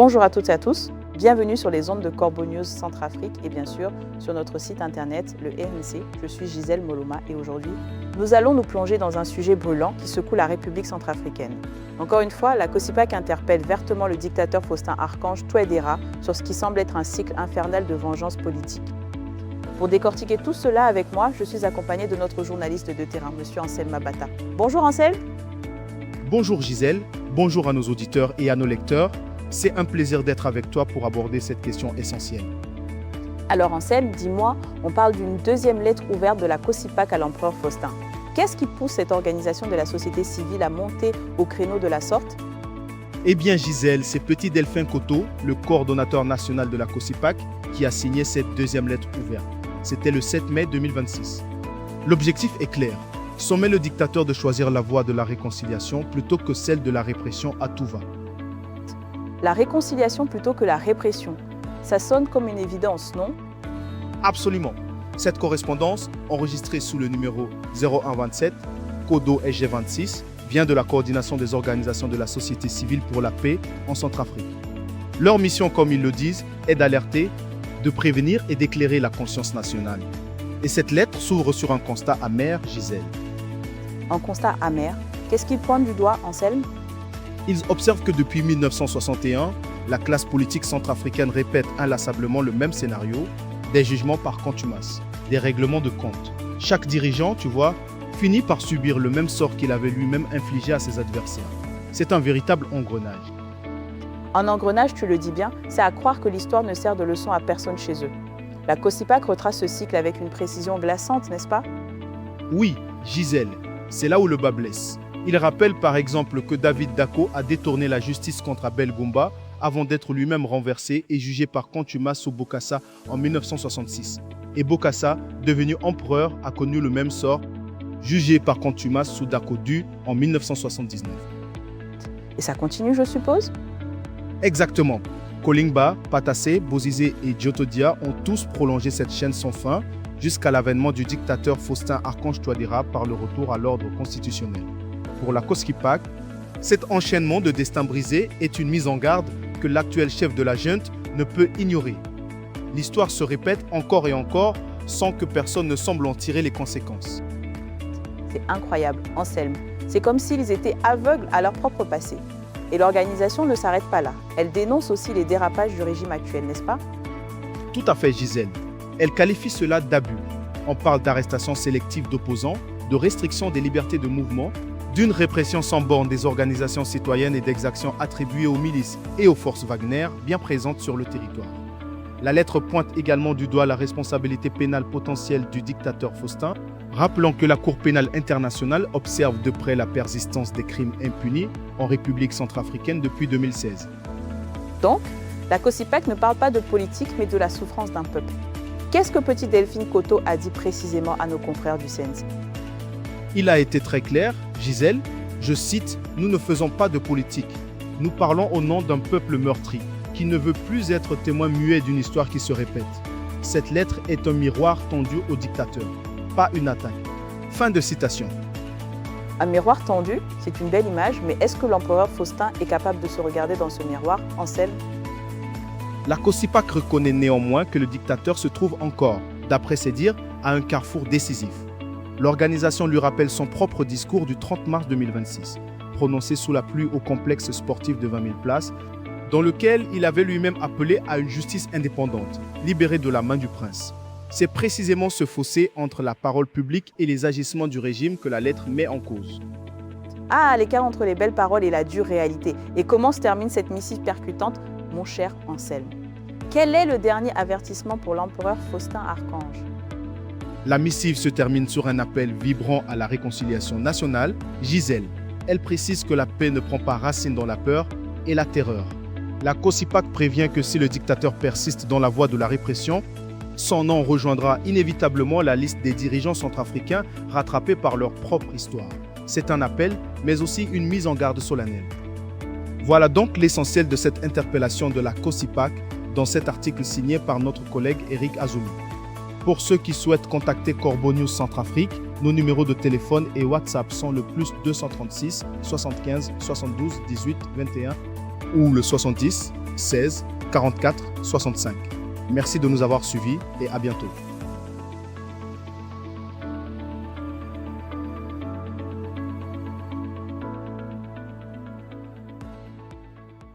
Bonjour à toutes et à tous, bienvenue sur les ondes de Corbeau News Centrafrique et bien sûr sur notre site internet, le RNC. Je suis Gisèle Moloma et aujourd'hui, nous allons nous plonger dans un sujet brûlant qui secoue la République centrafricaine. Encore une fois, la COSIPAC interpelle vertement le dictateur Faustin-Archange Touadéra sur ce qui semble être un cycle infernal de vengeance politique. Pour décortiquer tout cela avec moi, je suis accompagnée de notre journaliste de terrain, M. Anselme Mabata. Bonjour Anselme. Bonjour Gisèle, bonjour à nos auditeurs et à nos lecteurs. C'est un plaisir d'être avec toi pour aborder cette question essentielle. Alors Anselme, dis-moi, on parle d'une deuxième lettre ouverte de la COSIPAC à l'empereur Faustin. Qu'est-ce qui pousse cette organisation de la société civile à monter au créneau de la sorte? Eh bien Gisèle, c'est Petit Delphin Coteau, le coordonnateur national de la COSIPAC, qui a signé cette deuxième lettre ouverte. C'était le 7 mai 2026. L'objectif est clair, sommer le dictateur de choisir la voie de la réconciliation plutôt que celle de la répression à tout va. La réconciliation plutôt que la répression, ça sonne comme une évidence, non? Absolument. Cette correspondance, enregistrée sous le numéro 0127, Codo SG26, vient de la coordination des organisations de la société civile pour la paix en Centrafrique. Leur mission, comme ils le disent, est d'alerter, de prévenir et d'éclairer la conscience nationale. Et cette lettre s'ouvre sur un constat amer, Gisèle. Un constat amer? Qu'est-ce qu'il pointe du doigt, Anselme? Ils observent que depuis 1961, la classe politique centrafricaine répète inlassablement le même scénario, des jugements par contumace, des règlements de compte. Chaque dirigeant, tu vois, finit par subir le même sort qu'il avait lui-même infligé à ses adversaires. C'est un véritable engrenage. Un engrenage, tu le dis bien, c'est à croire que l'histoire ne sert de leçon à personne chez eux. La COSIPAC retrace ce cycle avec une précision glaçante, n'est-ce pas? Oui, Gisèle, c'est là où le bas blesse. Il rappelle par exemple que David Dacko a détourné la justice contre Abel Goumba avant d'être lui-même renversé et jugé par contumace sous Bokassa en 1966. Et Bokassa, devenu empereur, a connu le même sort, jugé par contumace sous Dacko Du en 1979. Et ça continue, je suppose? Exactement. Kolingba, Patassé, Bozizé et Diotodia ont tous prolongé cette chaîne sans fin jusqu'à l'avènement du dictateur Faustin-Archange Touadéra par le retour à l'ordre constitutionnel. Pour la COSIPAC, cet enchaînement de destins brisés est une mise en garde que l'actuel chef de la junte ne peut ignorer. L'histoire se répète encore et encore sans que personne ne semble en tirer les conséquences. C'est incroyable, Anselme. C'est comme s'ils étaient aveugles à leur propre passé. Et l'organisation ne s'arrête pas là. Elle dénonce aussi les dérapages du régime actuel, n'est-ce pas? Tout à fait, Gisèle. Elle qualifie cela d'abus. On parle d'arrestations sélectives d'opposants, de restrictions des libertés de mouvement, d'une répression sans borne des organisations citoyennes et d'exactions attribuées aux milices et aux forces Wagner bien présentes sur le territoire. La lettre pointe également du doigt la responsabilité pénale potentielle du dictateur Faustin, rappelant que la Cour pénale internationale observe de près la persistance des crimes impunis en République centrafricaine depuis 2016. Donc, la COSIPAC ne parle pas de politique mais de la souffrance d'un peuple. Qu'est-ce que Petit Delphin Coteau a dit précisément à nos confrères du CNC? Il a été très clair, Gisèle, je cite, « Nous ne faisons pas de politique. Nous parlons au nom d'un peuple meurtri, qui ne veut plus être témoin muet d'une histoire qui se répète. Cette lettre est un miroir tendu au dictateur, pas une attaque. » Fin de citation. Un miroir tendu, c'est une belle image, mais est-ce que l'empereur Faustin est capable de se regarder dans ce miroir, Anselme? La COSIPAC reconnaît néanmoins que le dictateur se trouve encore, d'après ses dires, à un carrefour décisif. L'organisation lui rappelle son propre discours du 30 mars 2026, prononcé sous la pluie au complexe sportif de 20 000 places, dans lequel il avait lui-même appelé à une justice indépendante, libérée de la main du prince. C'est précisément ce fossé entre la parole publique et les agissements du régime que la lettre met en cause. Ah, l'écart entre les belles paroles et la dure réalité. Et comment se termine cette missive percutante, mon cher Anselme? Quel est le dernier avertissement pour l'empereur Faustin-Archange? La missive se termine sur un appel vibrant à la réconciliation nationale. Gisèle, elle précise que la paix ne prend pas racine dans la peur et la terreur. La COSIPAC prévient que si le dictateur persiste dans la voie de la répression, son nom rejoindra inévitablement la liste des dirigeants centrafricains rattrapés par leur propre histoire. C'est un appel, mais aussi une mise en garde solennelle. Voilà donc l'essentiel de cette interpellation de la COSIPAC dans cet article signé par notre collègue Eric Azoulou. Pour ceux qui souhaitent contacter Corbeau News Centrafrique, nos numéros de téléphone et WhatsApp sont le +236 75 72 18 21 ou le 70 16 44 65. Merci de nous avoir suivis et à bientôt.